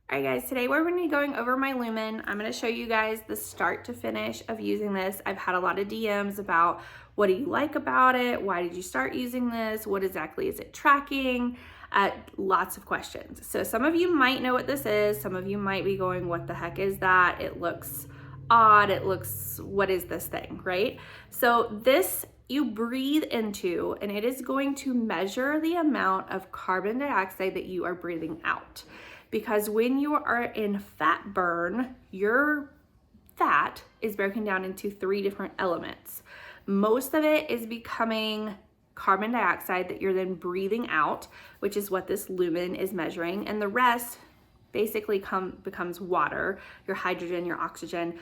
All right guys, today we're going to be going over my Lumen. I'm going to show you guys the start to finish of using this. I've had a lot of DMs about what do you like about it? Why did you start using this? What exactly is it tracking? Lots of questions. So some of you might know what this is. Some of you might be going, what the heck is that? It looks odd. It looks, what is this thing, right? So this you breathe into, and it is going to measure the amount of carbon dioxide that you are breathing out. Because when you are in fat burn, your fat is broken down into 3 different elements. Most of it is becoming carbon dioxide that you're then breathing out, which is what this Lumen is measuring, and the rest basically becomes water, your hydrogen, your oxygen.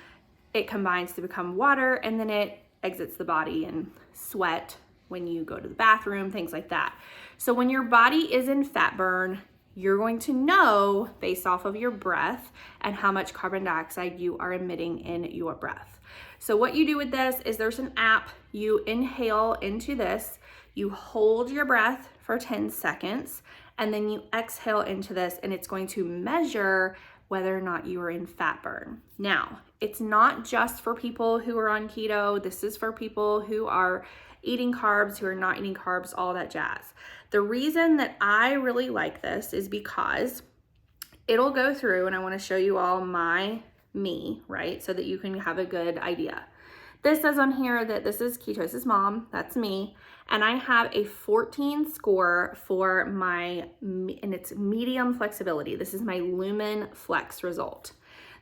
It combines to become water, and then it exits the body in sweat when you go to the bathroom, things like that. So when your body is in fat burn, you're going to know based off of your breath and how much carbon dioxide you are emitting in your breath. So what you do with this is there's an app, you inhale into this, you hold your breath for 10 seconds, and then you exhale into this, and it's going to measure whether or not you are in fat burn. Now, it's not just for people who are on keto. This is for people who are eating carbs, who are not eating carbs, all that jazz. The reason that I really like this is because it'll go through, and I want to show you all me, right? So that you can have a good idea. This says on here that this is Ketosis Mom, that's me, and I have a 14 score for my, and it's medium flexibility. This is my Lumen Flex result.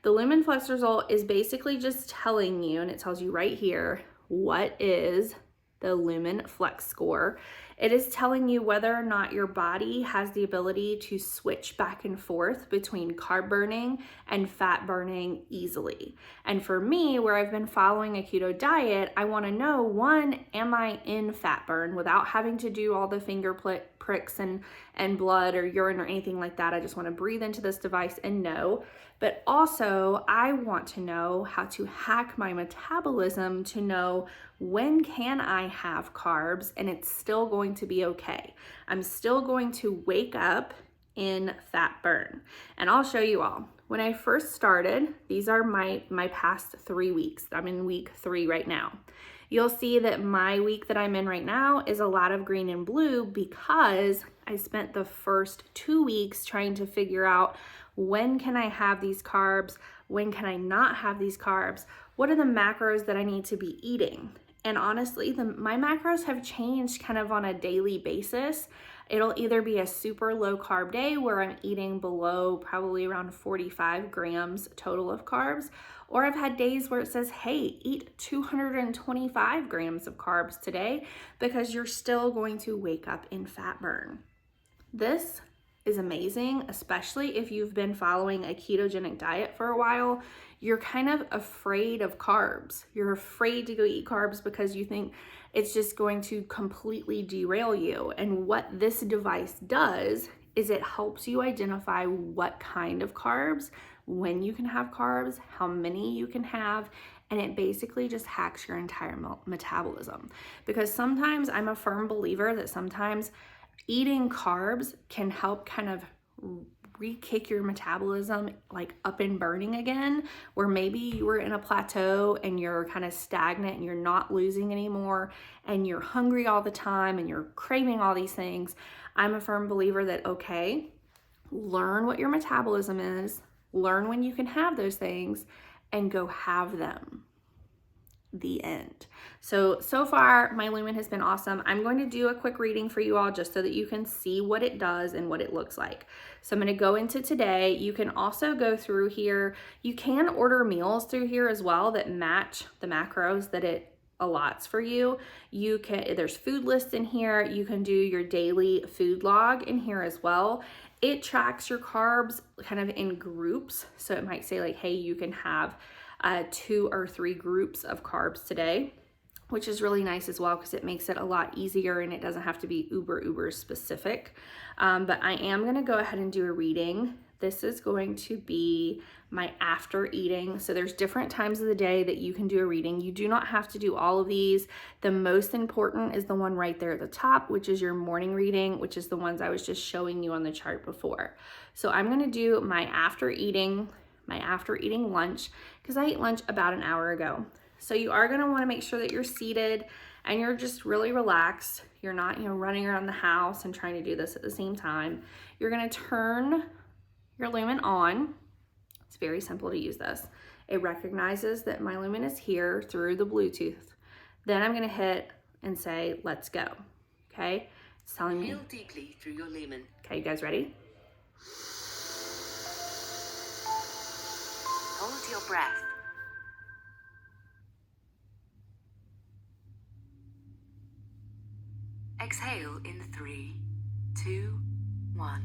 The Lumen Flex result is basically just telling you, and it tells you right here, what is the Lumen Flex score. It is telling you whether or not your body has the ability to switch back and forth between carb burning and fat burning easily. And for me, where I've been following a keto diet, I want to know, one, am I in fat burn without having to do all the finger pricks and blood or urine or anything like that? I just want to breathe into this device and know. But also, I want to know how to hack my metabolism to know when can I have carbs and it's still going to be okay. I'm still going to wake up in fat burn. And I'll show you all. When I first started, these are my past 3 weeks. I'm in week 3 right now. You'll see that my week that I'm in right now is a lot of green and blue because I spent the first 2 weeks trying to figure out, when can I have these carbs? When can I not have these carbs? What are the macros that I need to be eating? And honestly, my macros have changed kind of on a daily basis. It'll either be a super low carb day where I'm eating below probably around 45 grams total of carbs, or I've had days where it says, hey, eat 225 grams of carbs today because you're still going to wake up in fat burn. This is amazing, especially if you've been following a ketogenic diet for a while. You're kind of afraid of carbs. You're afraid to go eat carbs because you think it's just going to completely derail you. And what this device does is it helps you identify what kind of carbs, when you can have carbs, how many you can have, and it basically just hacks your entire metabolism. Because sometimes I'm a firm believer that sometimes eating carbs can help kind of re-kick your metabolism like up and burning again, where maybe you were in a plateau and you're kind of stagnant and you're not losing anymore and you're hungry all the time and you're craving all these things. I'm a firm believer that, okay, learn what your metabolism is, learn when you can have those things, and go have them. The end. So far my Lumen has been awesome. I'm going to do a quick reading for you all just so that you can see what it does and what it looks like. So I'm going to go into today. You can also go through here. You can order meals through here as well that match the macros that it allots for you. There's food lists in here. You can do your daily food log in here as well. It tracks your carbs kind of in groups. So it might say like, hey, you can have 2 or 3 groups of carbs today, which is really nice as well because it makes it a lot easier and it doesn't have to be uber specific. But I am going to go ahead and do a reading. this is going to be my after eating. So there's different times of the day that you can do a reading. You do not have to do all of these. The most important is the one right there at the top, which is your morning reading, which is the ones I was just showing you on the chart before. So I'm gonna do my after eating lunch, because I ate lunch about an hour ago. So you are gonna wanna make sure that you're seated and you're just really relaxed. You're not, running around the house and trying to do this at the same time. You're gonna turn your Lumen on. It's very simple to use this. It recognizes that my Lumen is here through the Bluetooth. Then I'm gonna hit and say, let's go, okay? It's telling me. Feel deeply through your Lumen. Okay, you guys ready? Hold your breath. Exhale in 3, 2, 1.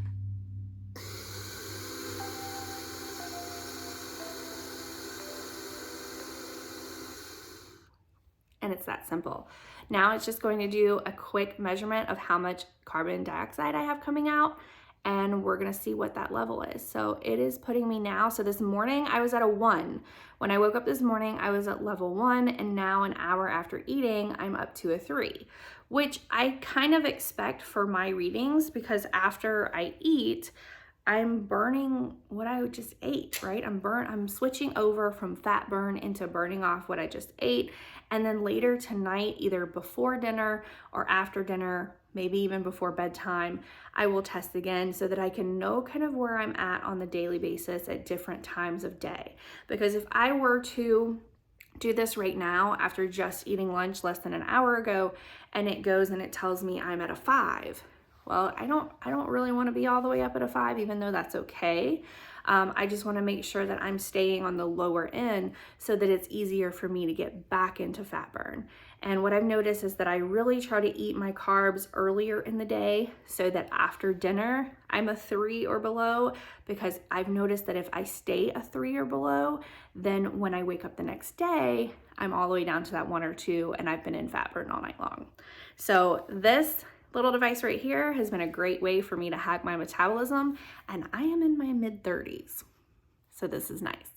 And it's that simple. Now it's just going to do a quick measurement of how much carbon dioxide I have coming out, and we're gonna see what that level is. So it is putting me now, so this morning I was at a 1. When I woke up this morning, I was at level 1, and now an hour after eating, I'm up to a 3, which I kind of expect for my readings, because after I eat, I'm burning what I just ate, right? I'm switching over from fat burn into burning off what I just ate. And then later tonight, either before dinner or after dinner, maybe even before bedtime, I will test again so that I can know kind of where I'm at on the daily basis at different times of day. Because if I were to do this right now after just eating lunch less than an hour ago, and it goes and it tells me I'm at a 5, well, I don't really want to be all the way up at a 5, even though that's okay. I just want to make sure that I'm staying on the lower end so that it's easier for me to get back into fat burn. And what I've noticed is that I really try to eat my carbs earlier in the day so that after dinner, I'm a 3 or below, because I've noticed that if I stay a 3 or below, then when I wake up the next day, I'm all the way down to that 1 or 2, and I've been in fat burn all night long. So this little device right here has been a great way for me to hack my metabolism, and I am in my mid-30s, so this is nice.